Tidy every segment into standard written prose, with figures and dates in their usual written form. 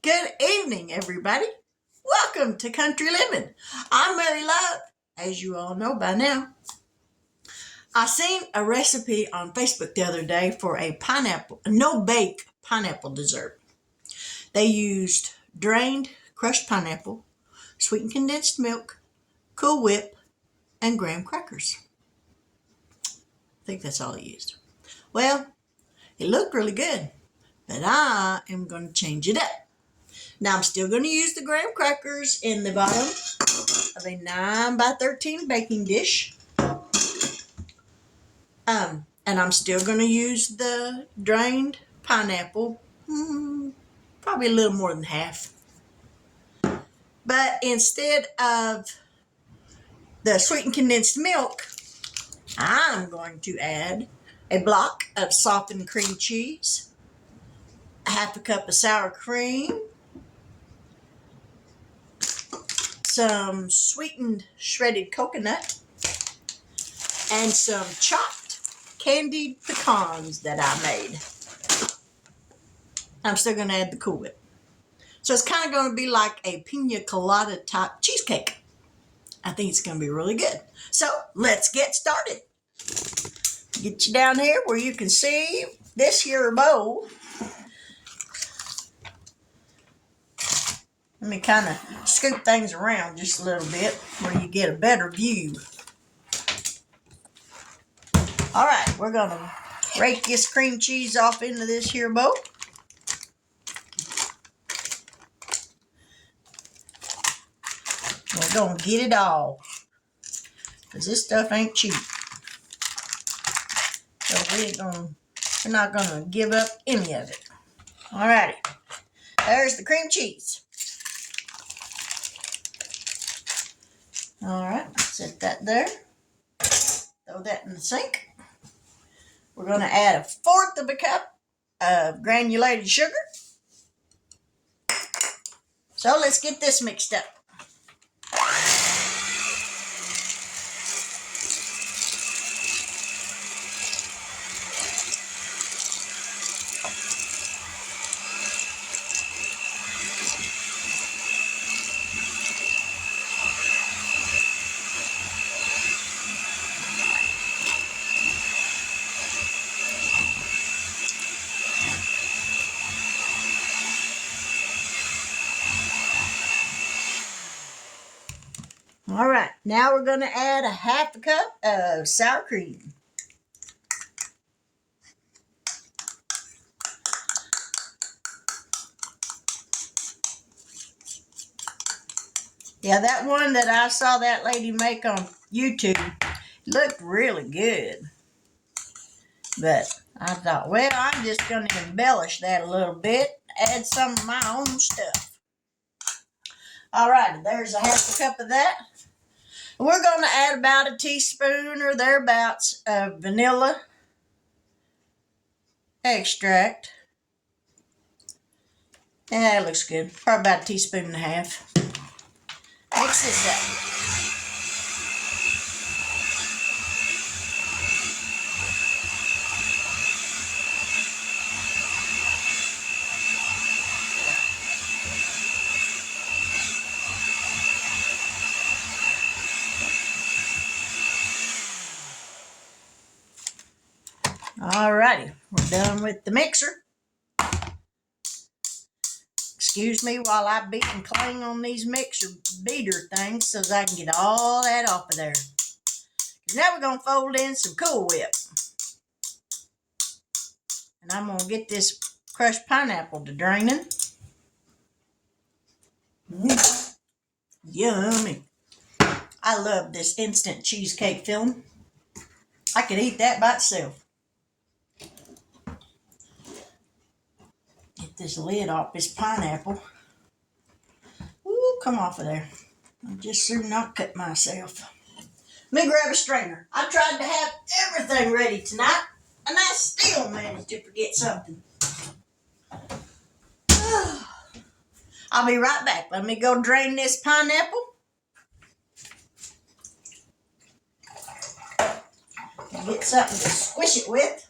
Good evening, everybody. Welcome to Country Living. I'm Mary Love, as you all know by now. I seen a recipe on Facebook the other day for a no-bake pineapple dessert. They used drained crushed pineapple, sweetened condensed milk, Cool Whip, and graham crackers. I think that's all they used. Well, it looked really good, but I am going to change it up. Now I'm still going to use the graham crackers in the bottom of a 9 by 13 baking dish. And I'm still going to use the drained pineapple, probably a little more than half. But instead of the sweetened condensed milk, I'm going to add a block of softened cream cheese, a half a cup of sour cream, some sweetened shredded coconut, and some chopped candied pecans that I made. I'm still going to add the Cool Whip. So it's kind of going to be like a Pina Colada type cheesecake. I think it's going to be really good. So let's get started. Get you down here where you can see this here bowl. Let me kind of scoop things around just a little bit where you get a better view. All right, we're going to rake this cream cheese off into this here bowl. We're going to get it all, because this stuff ain't cheap. So we're not going to give up any of it. All righty, there's the cream cheese. All right, set that there. Throw that in the sink. We're going to add 1/4 of a cup of granulated sugar. So let's get this mixed up. All right, now we're going to add a 1/2 cup of sour cream. Yeah, that one that I saw that lady make on YouTube looked really good. But I thought, well, I'm just going to embellish that a little bit, add some of my own stuff. All right, there's a 1/2 cup of that. We're going to add about a teaspoon or thereabouts of vanilla extract. Yeah, that looks good. Probably about a teaspoon and a half. Mix this up. Alrighty, we're done with the mixer. Excuse me while I beat and clang on these mixer beater things so that I can get all that off of there. Now we're going to fold in some Cool Whip. And I'm going to get this crushed pineapple to draining. Yummy. I love this instant cheesecake filling. I could eat that by itself. Get this lid off this pineapple. Ooh, come off of there. I just soon not cut myself. Let me grab a strainer. I tried to have everything ready tonight, and I still managed to forget something. I'll be right back. Let me go drain this pineapple. Get something to squish it with.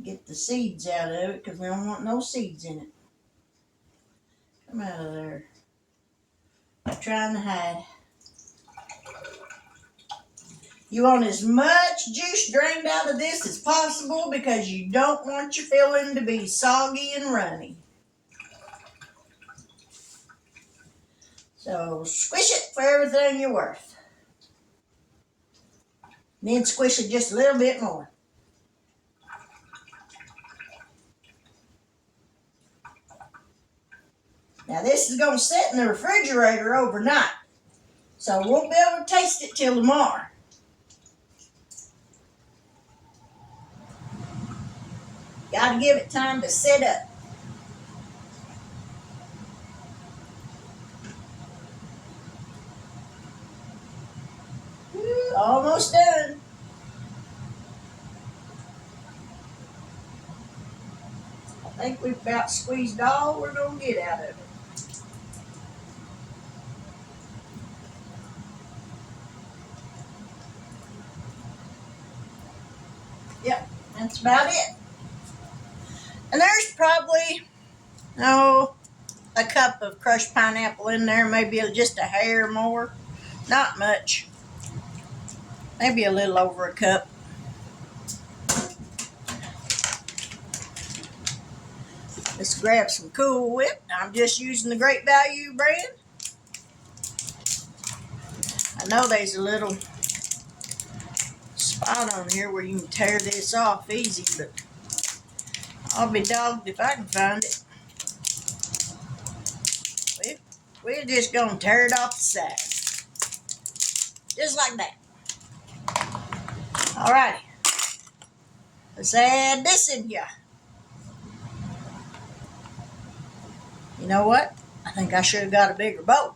Get the seeds out of it because we don't want no seeds in it. Come out of there. I'm trying to hide. You want as much juice drained out of this as possible because you don't want your filling to be soggy and runny. So squish it for everything you're worth. Then squish it just a little bit more. Now this is going to sit in the refrigerator overnight. So we won't be able to taste it till tomorrow. Got to give it time to sit up. Almost done. I think we've about squeezed all we're going to get out of it. Yep, that's about it. And there's probably, a cup of crushed pineapple in there, maybe just a hair more. Not much. Maybe a little over a cup. Let's grab some Cool Whip. I'm just using the Great Value brand. I know there's a little spot on here where you can tear this off easy, but I'll be dogged if I can find it. We're just going to tear it off the side. Just like that. Alrighty. Let's add this in here. You know what? I think I should have got a bigger bowl.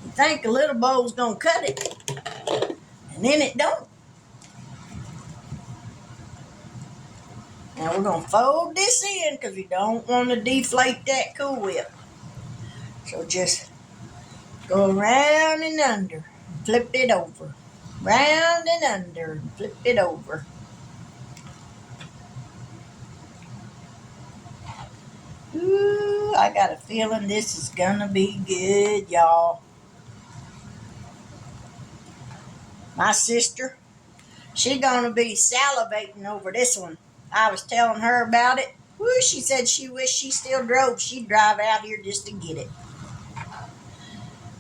You think a little bowl's going to cut it, and then it don't. Now we're going to fold this in because we don't want to deflate that Cool Whip. So just go around and under and flip it over. Round and under and flip it over. Ooh, I got a feeling this is going to be good, y'all. My sister, she going to be salivating over this one. I was telling her about it. Woo, she said she wished she still drove. She'd drive out here just to get it.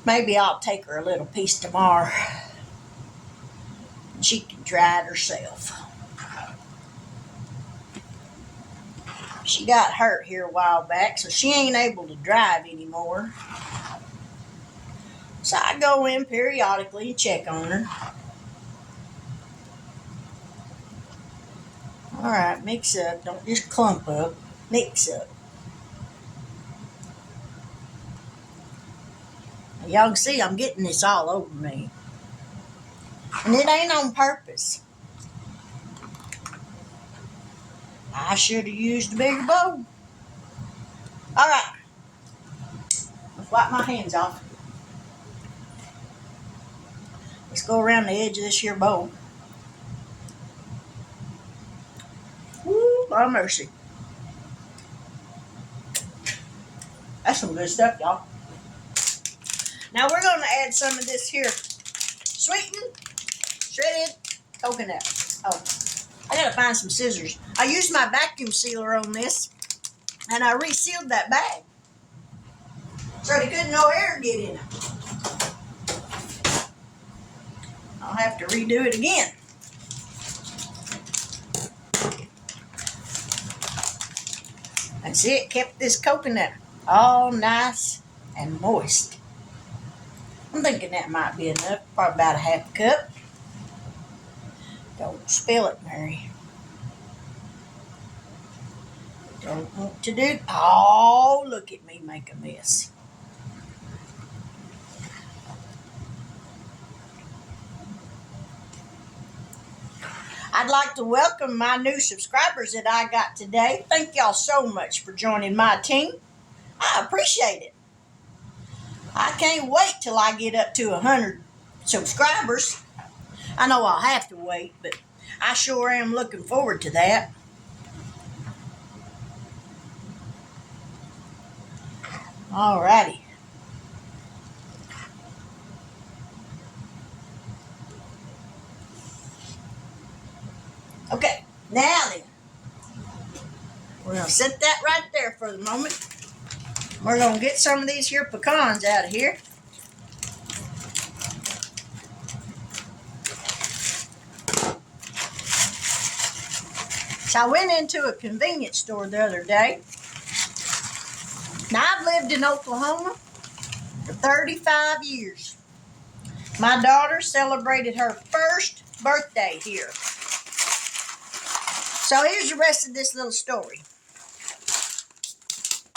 Maybe I'll take her a little piece tomorrow. And she can try it herself. She got hurt here a while back, so she ain't able to drive anymore. So I go in periodically and check on her. All right, mix up. Don't just clump up. Mix up. Now, y'all can see I'm getting this all over me. And it ain't on purpose. I should have used a bigger bowl. All right. Let's wipe my hands off. Let's go around the edge of this here bowl. Woo, Lord mercy. That's some good stuff, y'all. Now we're going to add some of this here sweetened, shredded coconut. Oh, I got to find some scissors. I used my vacuum sealer on this, and I resealed that bag so there couldn't no air get in it. I'll have to redo it again. And see, it kept this coconut all nice and moist. I'm thinking that might be enough, probably about a half a cup. Don't spill it, Mary. Don't want to do it. Oh, look at me make a mess. I'd like to welcome my new subscribers that I got today. Thank y'all so much for joining my team. I appreciate it. I can't wait till I get up to 100 subscribers. I know I'll have to wait, but I sure am looking forward to that. Alrighty. Okay, now then, we're going to set that right there for the moment. We're going to get some of these here pecans out of here. So I went into a convenience store the other day. Now, I've lived in Oklahoma for 35 years. My daughter celebrated her first birthday here. So here's the rest of this little story.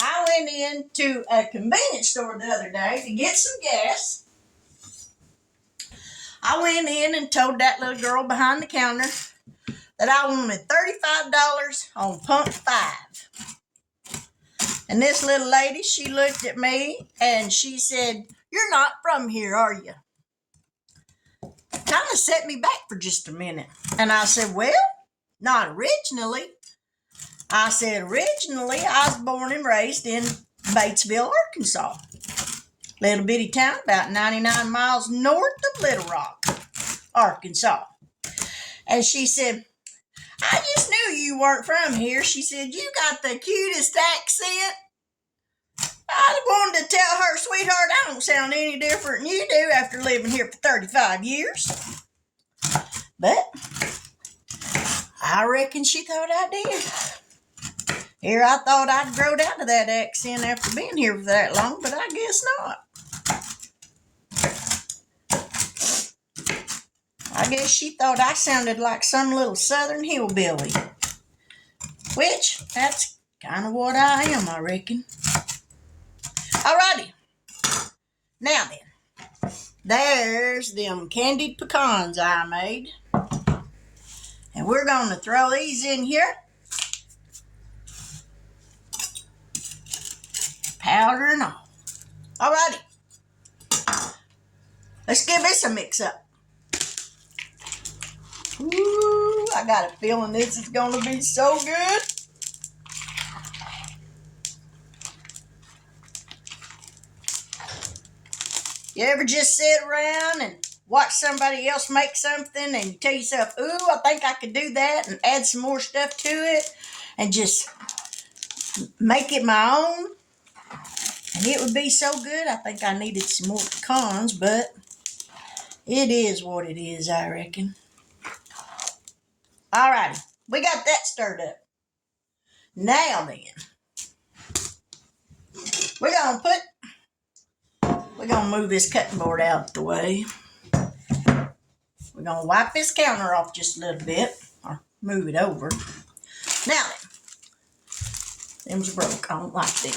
I went into a convenience store the other day to get some gas. I went in and told that little girl behind the counter that I wanted $35 on pump 5. And this little lady, she looked at me and she said, "You're not from here, are you?" Kind of set me back for just a minute. And I said, "Well, not originally." I said, "Originally, I was born and raised in Batesville, Arkansas. Little bitty town about 99 miles north of Little Rock, Arkansas." And she said, "I just knew you weren't from here." She said, "You got the cutest accent." I wanted to tell her, "Sweetheart, I don't sound any different than you do after living here for 35 years. But I reckon she thought I did. Here, I thought I'd growed out of that accent after being here for that long, but I guess not. I guess she thought I sounded like some little southern hillbilly. Which, that's kind of what I am, I reckon. Alrighty. Now then, there's them candied pecans I made. And we're going to throw these in here. Powder and all. Alrighty. Let's give this a mix up. Ooh, I got a feeling this is going to be so good. You ever just sit around and watch somebody else make something and you tell yourself, "Ooh, I think I could do that," and add some more stuff to it and just make it my own? And it would be so good. I think I needed some more pecans, but it is what it is, I reckon. Alrighty, we got that stirred up. Now then, we're gonna move this cutting board out the way. We're gonna wipe this counter off just a little bit, or move it over. Now then, them's broke. I don't like them.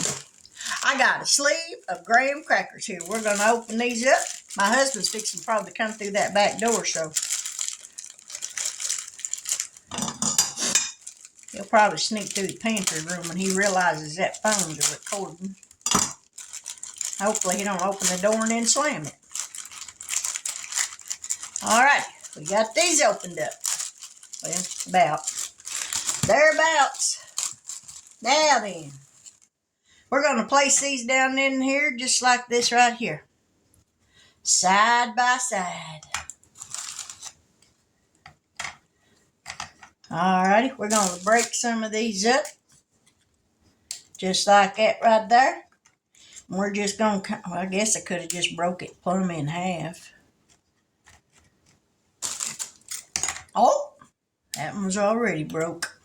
I got a sleeve of graham crackers here. We're gonna open these up. My husband's fixing to probably come through that back door, so he'll probably sneak through the pantry room when he realizes that phone's a recording. Hopefully he don't open the door and then slam it. Alright, we got these opened up. Well, thereabouts. Now then, we're going to place these down in here just like this right here. Side by side. Alrighty, we're going to break some of these up. Just like that right there. And we're just going to, well, I guess I could have just broke it plumb in half. Oh, that one's already broke.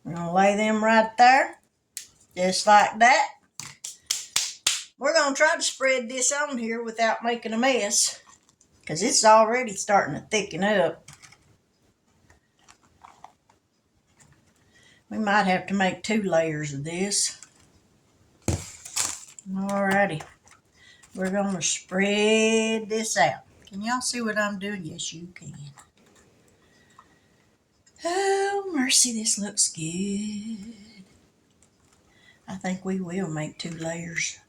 We're going to lay them right there. Just like that. We're going to try to spread this on here without making a mess, because it's already starting to thicken up. We might have to make 2 layers of this. Alrighty. We're going to spread this out. Can y'all see what I'm doing? Yes, you can. Oh, mercy, this looks good. I think we will make 2 layers.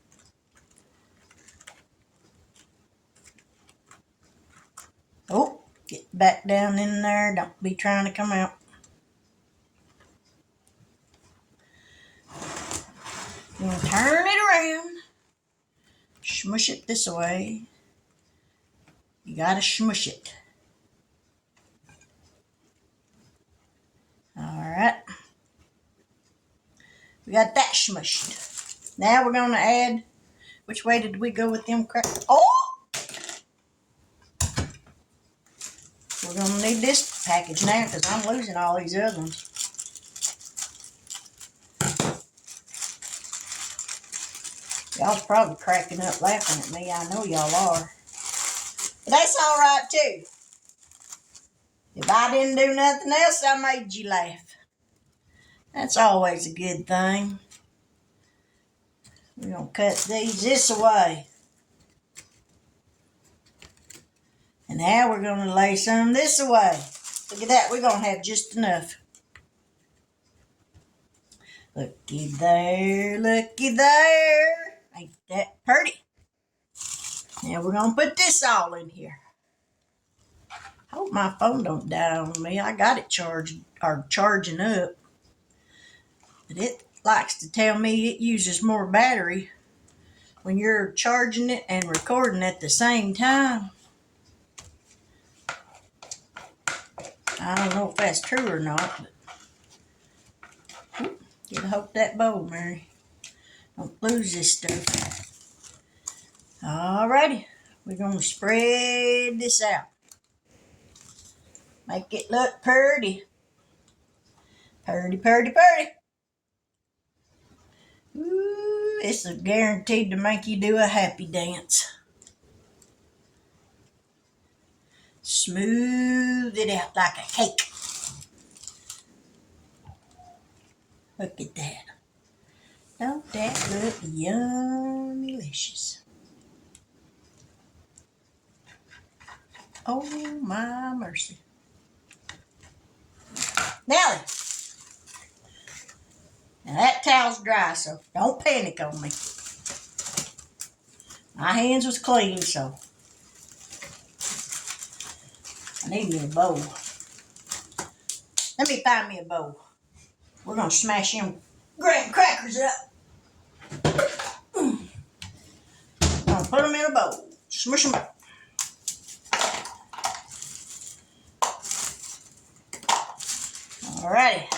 Oh, get back down in there. Don't be trying to come out. We'll turn it around. Smush it this way. You gotta smush it. All right. We got that smushed. Now we're gonna add, which way did we go with them crackers? Oh! We're gonna need this package now because I'm losing all these other ones. Y'all's probably cracking up laughing at me. I know y'all are. But that's all right too. If I didn't do nothing else, I made you laugh. That's always a good thing. We're going to cut these this way. And now we're going to lay some this way. Look at that. We're going to have just enough. Looky there. Looky there. Ain't that pretty? Now we're going to put this all in here. I hope my phone don't die on me. I got it charging up. But it likes to tell me it uses more battery when you're charging it and recording at the same time. I don't know if that's true or not, but get a hold of that bowl, Mary. Don't lose this stuff. Alrighty, we're going to spread this out. Make it look pretty. Pretty, pretty, pretty. Ooh, it's guaranteed to make you do a happy dance. Smooth it out like a cake. Look at that. Don't that look yummy-licious? Oh, my mercy. Now that towel's dry, so don't panic on me. My hands was clean, so I need me a bowl. Let me find me a bowl. We're going to smash them graham crackers up. I'm going to put them in a bowl. Smush them up. Alrighty.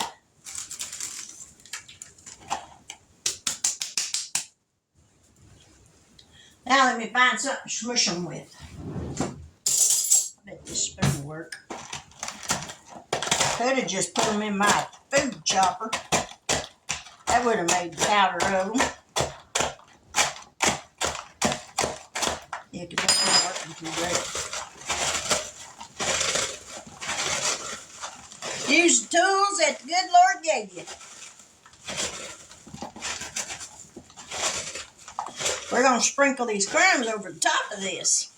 Now let me find something to smush them with. I bet this spoon will work. Could have just put them in my food chopper. That would have made powder of them. Yeah, because that's not working too great. Use the tools that the good Lord gave you. We're going to sprinkle these crumbs over the top of this.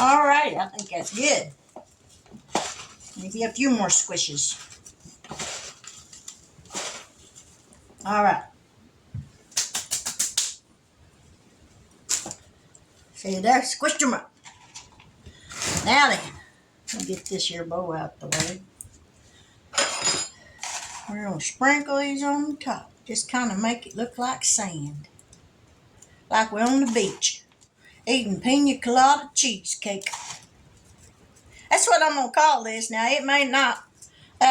All right, I think that's good. Maybe a few more squishes. All right. See there? Squished them up. Now then, let me get this here bowl out the way. We're going to sprinkle these on the top. Just kind of make it look like sand. Like we're on the beach. Eating Pina Colada cheesecake. That's what I'm going to call this. Now, that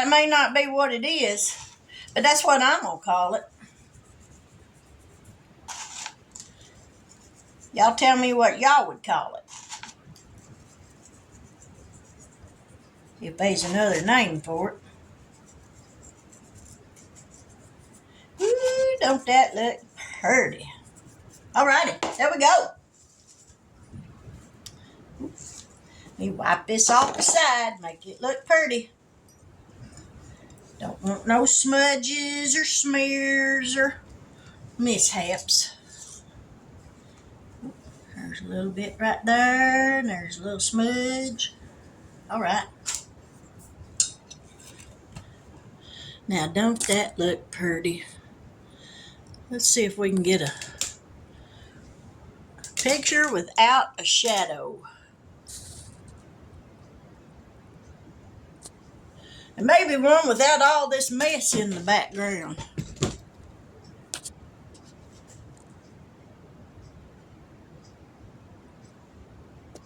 may not be what it is, but that's what I'm going to call it. Y'all tell me what y'all would call it. If there's another name for it. Ooh, don't that look pretty? Alrighty, there we go. Let me wipe this off the side, make it look pretty. Don't want no smudges or smears or mishaps. There's a little bit right there, and there's a little smudge. Alright. Now, don't that look pretty? Let's see if we can get a picture without a shadow. And maybe one without all this mess in the background.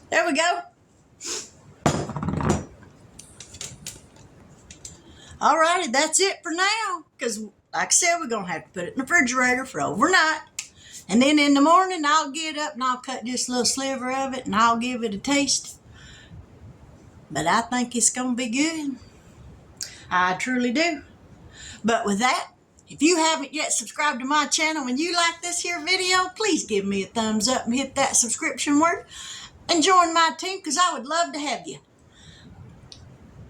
There we go. Alrighty, that's it for now. Because, like I said, we're going to have to put it in the refrigerator for overnight. And then in the morning, I'll get up and I'll cut just a little sliver of it and I'll give it a taste. But I think it's going to be good. I truly do. But with that, if you haven't yet subscribed to my channel and you like this here video, please give me a thumbs up and hit that subscription word and join my team because I would love to have you.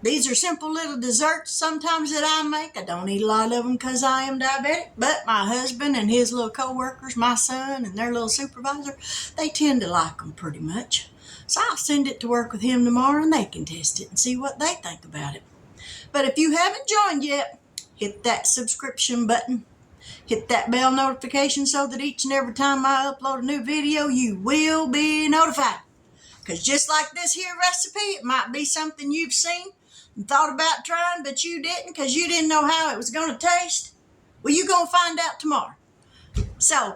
These are simple little desserts sometimes that I make. I don't eat a lot of them because I am diabetic, but my husband and his little co-workers, my son and their little supervisor, they tend to like them pretty much. So I'll send it to work with him tomorrow and they can test it and see what they think about it. But if you haven't joined yet, hit that subscription button. Hit that bell notification so that each and every time I upload a new video, you will be notified. Because just like this here recipe, it might be something you've seen and thought about trying, but you didn't because you didn't know how it was going to taste. Well, you're going to find out tomorrow. So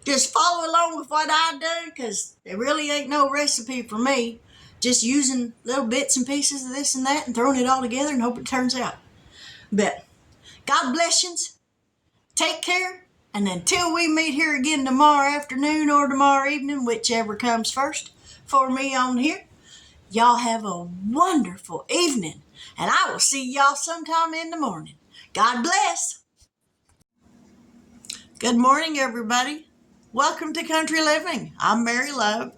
just follow along with what I do because there really ain't no recipe for me. Just using little bits and pieces of this and that and throwing it all together and hope it turns out. But God bless you. Take care. And until we meet here again tomorrow afternoon or tomorrow evening, whichever comes first for me on here, y'all have a wonderful evening. And I will see y'all sometime in the morning. God bless. Good morning, everybody. Welcome to Country Living. I'm Mary Love,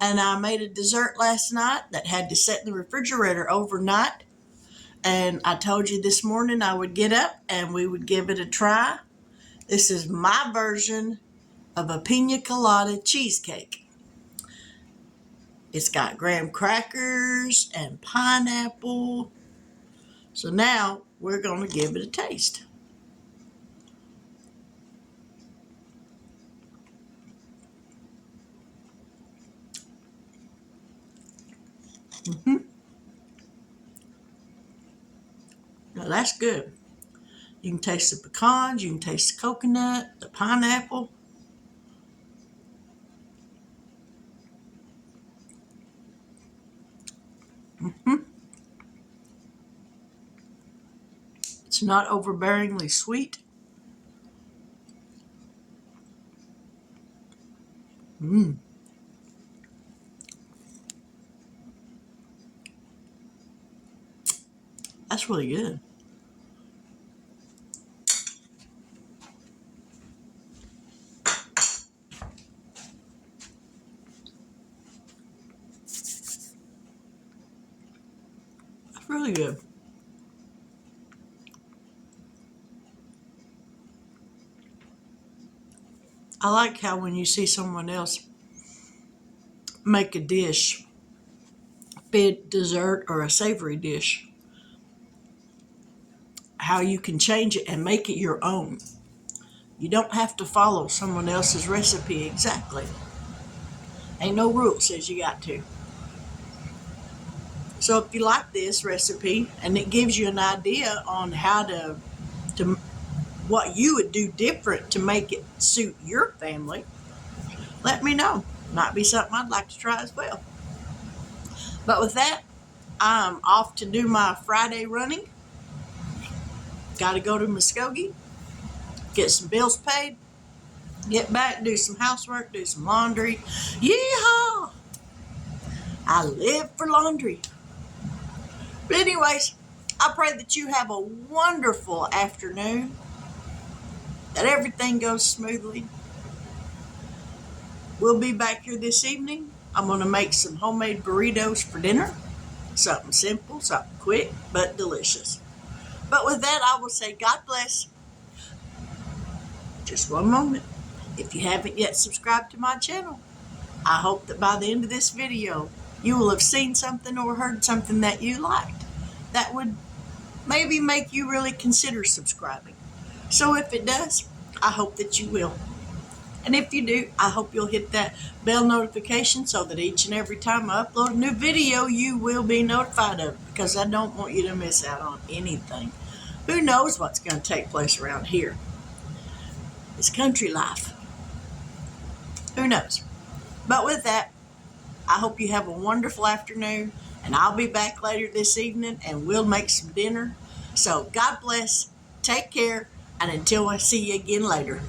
and I made a dessert last night that had to sit in the refrigerator overnight. And I told you this morning I would get up and we would give it a try. This is my version of a Pina Colada cheesecake. It's got graham crackers and pineapple. So now we're going to give it a taste. Now that's good. You can taste the pecans, you can taste the coconut, the pineapple. It's not overbearingly sweet. That's really good. That's really good. I like how when you see someone else make a dish, be it dessert or a savory dish, how you can change it and make it your own. You don't have to follow someone else's recipe exactly. Ain't no rule says you got to. So if you like this recipe and it gives you an idea on how to what you would do different to make it suit your family, let me know. Might be something I'd like to try as well. But with that, I'm off to do my Friday running. Got to go to Muskogee, get some bills paid, get back, do some housework, do some laundry. Yeehaw! I live for laundry. But anyways, I pray that you have a wonderful afternoon, that everything goes smoothly. We'll be back here this evening. I'm going to make some homemade burritos for dinner. Something simple, something quick, but delicious. But with that, I will say God bless. Just one moment. If you haven't yet subscribed to my channel, I hope that by the end of this video, you will have seen something or heard something that you liked that would maybe make you really consider subscribing. So if it does, I hope that you will. And if you do, I hope you'll hit that bell notification so that each and every time I upload a new video, you will be notified of it, because I don't want you to miss out on anything. Who knows what's going to take place around here? It's country life. Who knows? But with that, I hope you have a wonderful afternoon, and I'll be back later this evening and we'll make some dinner. So God bless, take care, and until I see you again later.